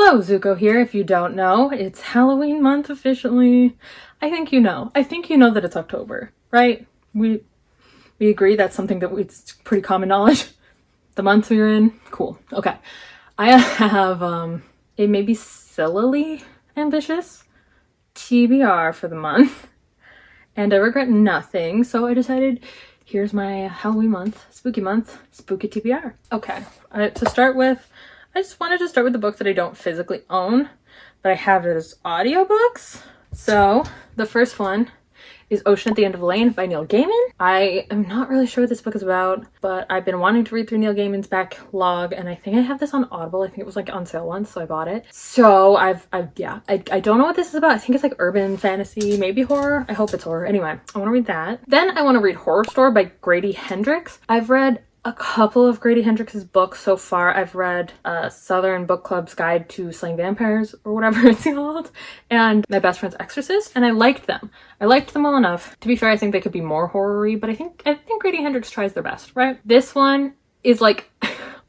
Hello, Zuko here. If you don't know, it's Halloween month officially. I think you know. I think you know that it's October, right? We agree that's something that it's pretty common knowledge. The month we're in. Cool. Okay. I have a maybe sillily ambitious TBR for the month. And I regret nothing, so I decided here's my Halloween month, spooky TBR. Okay. To start with, I just wanted to start with the books that I don't physically own, but I have it as audiobooks. So the first one is Ocean at the End of the Lane by Neil Gaiman. I am not really sure what this book is about, but I've been wanting to read through Neil Gaiman's backlog, and I think I have this on Audible. I think it was like on sale once, so I bought it. So I don't know what this is about. I think it's like urban fantasy, maybe horror. I hope it's horror. Anyway, I want to read that. Then I want to read Horror Store by Grady Hendrix. I've read a couple of Grady Hendrix's books so far. I've read Southern Book Club's Guide to Slaying Vampires, or whatever it's called, and My Best Friend's Exorcist, and I liked them. I liked them well enough. To be fair, I think they could be more horror-y, but I think Grady Hendrix tries their best, right? This one is like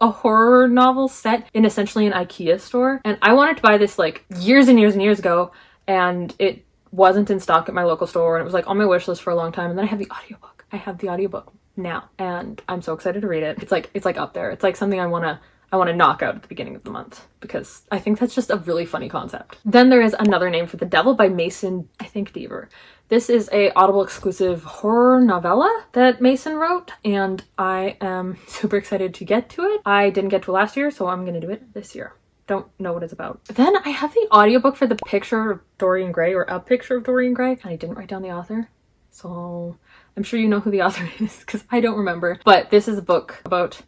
a horror novel set in essentially an IKEA store, and I wanted to buy this like years and years and years ago, and it wasn't in stock at my local store, and it was like on my wish list for a long time, and then I have the audiobook. I have the audiobook now, and I'm so excited to read it. It's like up there. It's like something I want to knock out at the beginning of the month, because I think that's just a really funny concept. Then there is Another Name for the Devil by Mason, I think, Deaver. This is a Audible exclusive horror novella that Mason wrote, and I am super excited to get to it. I didn't get to it last year, so I'm gonna do it this year. Don't know what it's about. Then I have the audiobook for The Picture of Dorian Gray, or A Picture of Dorian Gray, and I didn't write down the author, so I'm sure you know who the author is, because I don't remember. But this is a book about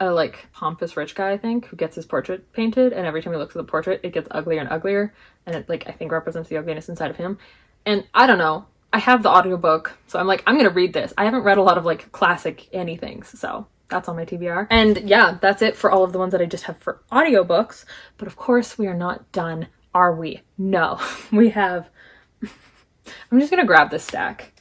a like pompous rich guy, I think, who gets his portrait painted, and every time he looks at the portrait it gets uglier and uglier, and it like I think represents the ugliness inside of him. And I don't know, I have the audiobook, so I'm like, I'm gonna read this. I haven't read a lot of like classic anythings, so that's on my TBR. And yeah, that's it for all of the ones that I just have for audiobooks. But of course we are not done, are we? No. We have I'm just gonna grab this stack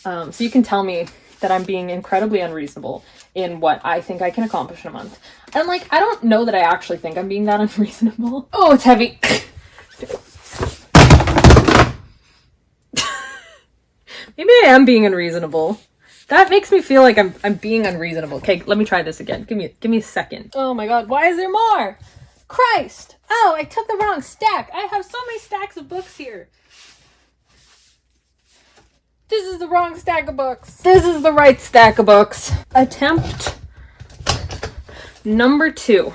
so you can tell me that I'm being incredibly unreasonable in what I think I can accomplish in a month. And like, I don't know that I actually think I'm being that unreasonable. Oh, it's heavy. Maybe I am being unreasonable. That makes me feel like I'm being unreasonable. Okay, let me try this again. Give me a second. Oh my god, why is there more? Christ! Oh, I took the wrong stack. I have so many stacks of books here. This is the wrong stack of books. This is the right stack of books. Attempt number 2.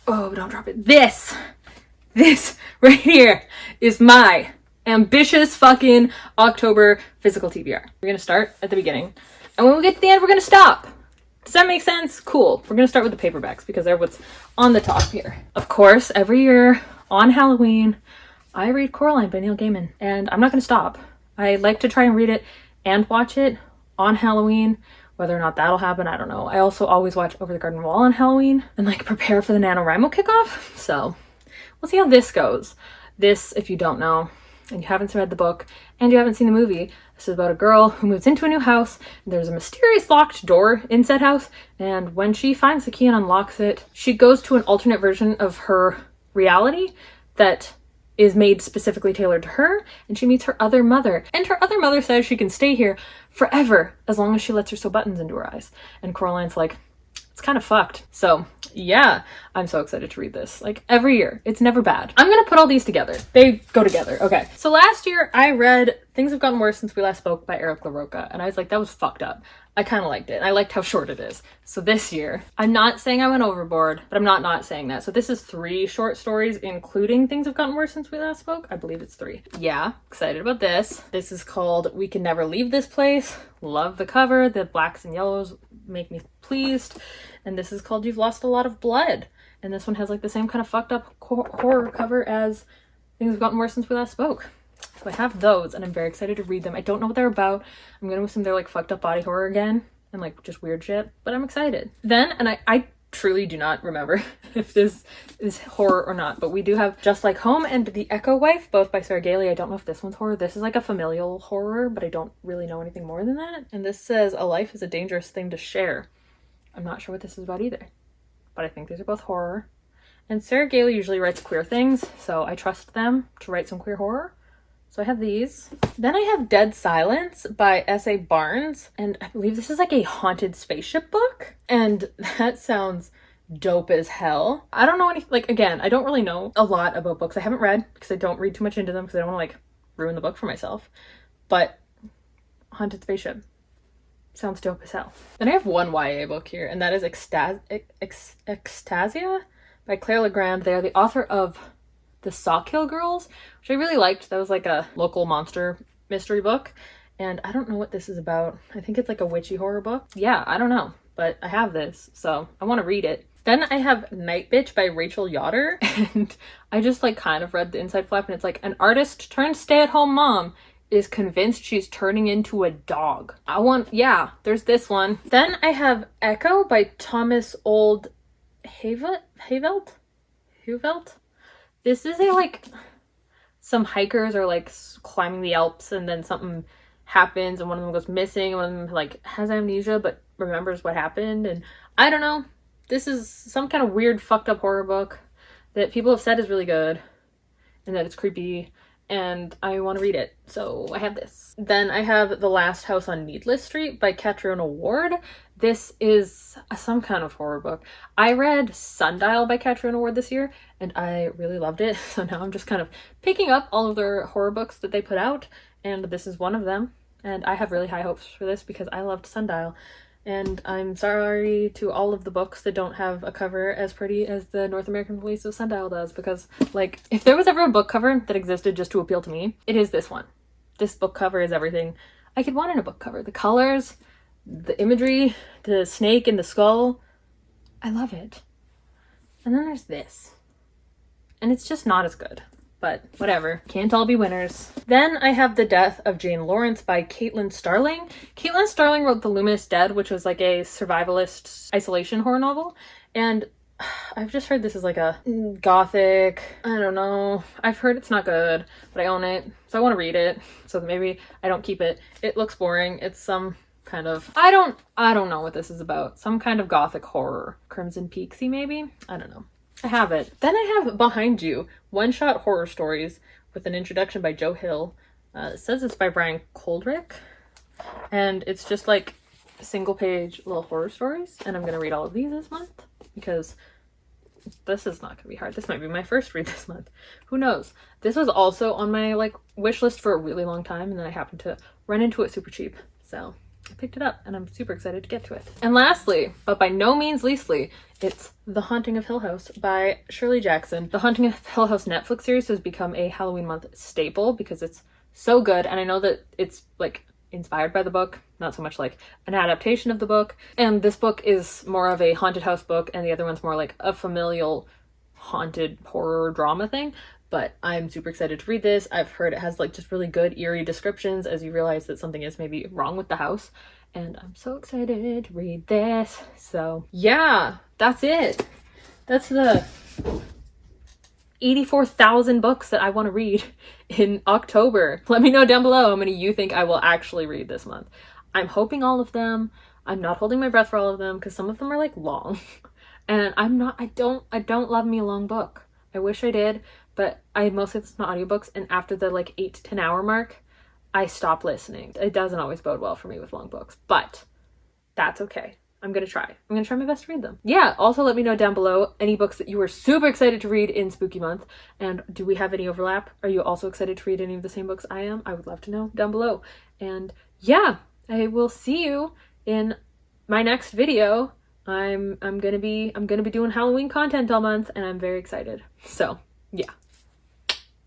Oh, don't drop it. This right here is my ambitious fucking October physical TBR. We're gonna start at the beginning, and when we get to the end, we're gonna stop. Does that make sense? Cool. We're gonna start with the paperbacks because they're what's on the top here. Of course, every year on Halloween, I read Coraline by Neil Gaiman, and I'm not gonna stop. I like to try and read it and watch it on Halloween. Whether or not that'll happen, I don't know. I also always watch Over the Garden Wall on Halloween and like prepare for the NaNoWriMo kickoff. So we'll see how this goes. This, if you don't know, and you haven't read the book, and you haven't seen the movie, this is about a girl who moves into a new house, and there's a mysterious locked door in said house, and when she finds the key and unlocks it, she goes to an alternate version of her reality that is made specifically tailored to her, and she meets her other mother. And her other mother says she can stay here forever as long as she lets her sew buttons into her eyes. And Coraline's like, it's kind of fucked. So yeah, I'm so excited to read this. Like every year, it's never bad. I'm gonna put all these together. They go together. Okay. So last year I read Things Have Gotten Worse Since We Last Spoke by Eric LaRocca, and I was like, that was fucked up. I kind of liked it. I liked how short it is. So this year, I'm not saying I went overboard, but I'm not saying that. So this is 3 short stories, including Things Have Gotten Worse Since We Last Spoke. I believe it's 3. Yeah, excited about this. This is called We Can Never Leave This Place. Love the cover. The blacks and yellows make me pleased. And this is called You've Lost a Lot of Blood. And this one has like the same kind of fucked up horror cover as Things Have Gotten Worse Since We Last Spoke. So I have those, and I'm very excited to read them. I don't know what they're about. I'm gonna assume they're like fucked up body horror again and like just weird shit, but I'm excited. Then, and I truly do not remember if this is horror or not, but we do have Just Like Home and The Echo Wife, both by Sarah Gailey. I don't know if this one's horror. This is like a familial horror, but I don't really know anything more than that. And this says A Life is a Dangerous Thing to Share. I'm not sure what this is about either, but I think these are both horror. And Sarah Gailey usually writes queer things, so I trust them to write some queer horror. So I have these. Then I have Dead Silence by S.A. Barnes, and I believe this is like a haunted spaceship book, and that sounds dope as hell. I don't know any, like, again, I don't really know a lot about books I haven't read because I don't read too much into them because I don't want to like ruin the book for myself, but haunted spaceship sounds dope as hell. Then I have one YA book here, and that is Extasia by Claire Legrand. They are the author of The Sawkill Girls, which I really liked. That was like a local monster mystery book, and I don't know what this is about. I think it's like a witchy horror book. Yeah, I don't know, but I have this, so I want to read it. Then I have Nightbitch by Rachel Yoder, and I just like kind of read the inside flap, and it's like an artist turned stay-at-home mom is convinced she's turning into a dog. Yeah, there's this one. Then I have Echo by Thomas Old Havelt. This is a like, some hikers are like climbing the Alps, and then something happens and one of them goes missing, and one of them like has amnesia but remembers what happened, and I don't know. This is some kind of weird fucked up horror book that people have said is really good and that it's creepy, and I want to read it, so I have this. Then I have The Last House on Needless Street by Catriona Ward. This is some kind of horror book. I read Sundial by Catriona Ward this year, and I really loved it, so now I'm just kind of picking up all of their horror books that they put out, and this is one of them, and I have really high hopes for this because I loved Sundial. And I'm sorry to all of the books that don't have a cover as pretty as the North American release of Sundial does, because, like, if there was ever a book cover that existed just to appeal to me, it is this one. This book cover is everything I could want in a book cover. The colors, the imagery, the snake and the skull. I love it. And then there's this. And it's just not as good. But whatever, can't all be winners. Then I have The Death of Jane Lawrence by Caitlin Starling. Caitlin Starling wrote The Luminous Dead, which was like a survivalist isolation horror novel. And I've just heard this is like a gothic, I don't know. I've heard it's not good, but I own it, so I want to read it. So maybe I don't keep it. It looks boring. It's some kind of, I don't know what this is about. Some kind of gothic horror. Crimson Peaksy maybe? I don't know. I have it. Then I have Behind You, one-shot horror stories with an introduction by Joe Hill. It says it's by Brian Coldrick, and it's just like single-page little horror stories, and I'm going to read all of these this month because this is not going to be hard. This might be my first read this month. Who knows? This was also on my like wish list for a really long time, and then I happened to run into it super cheap, so I picked it up, and I'm super excited to get to it. And lastly, but by no means leastly, it's The Haunting of Hill House by Shirley Jackson. The Haunting of Hill House Netflix series has become a Halloween month staple because it's so good, and I know that it's like inspired by the book, not so much like an adaptation of the book. And this book is more of a haunted house book, and the other one's more like a familial haunted horror drama thing. But I'm super excited to read this. I've heard it has like just really good eerie descriptions as you realize that something is maybe wrong with the house. And I'm so excited to read this. So yeah, that's it. That's the 84,000 books that I want to read in October. Let me know down below how many you think I will actually read this month. I'm hoping all of them. I'm not holding my breath for all of them because some of them are like long. And I don't love me a long book. I wish I did. But I mostly listen to audiobooks, and after the like 8 to 10 hour mark, I stop listening. It doesn't always bode well for me with long books, but that's okay. I'm gonna try. I'm gonna try my best to read them. Yeah, also let me know down below any books that you were super excited to read in Spooky Month, and do we have any overlap? Are you also excited to read any of the same books I am? I would love to know down below. And yeah, I will see you in my next video. I'm gonna be doing Halloween content all month, and I'm very excited. So yeah.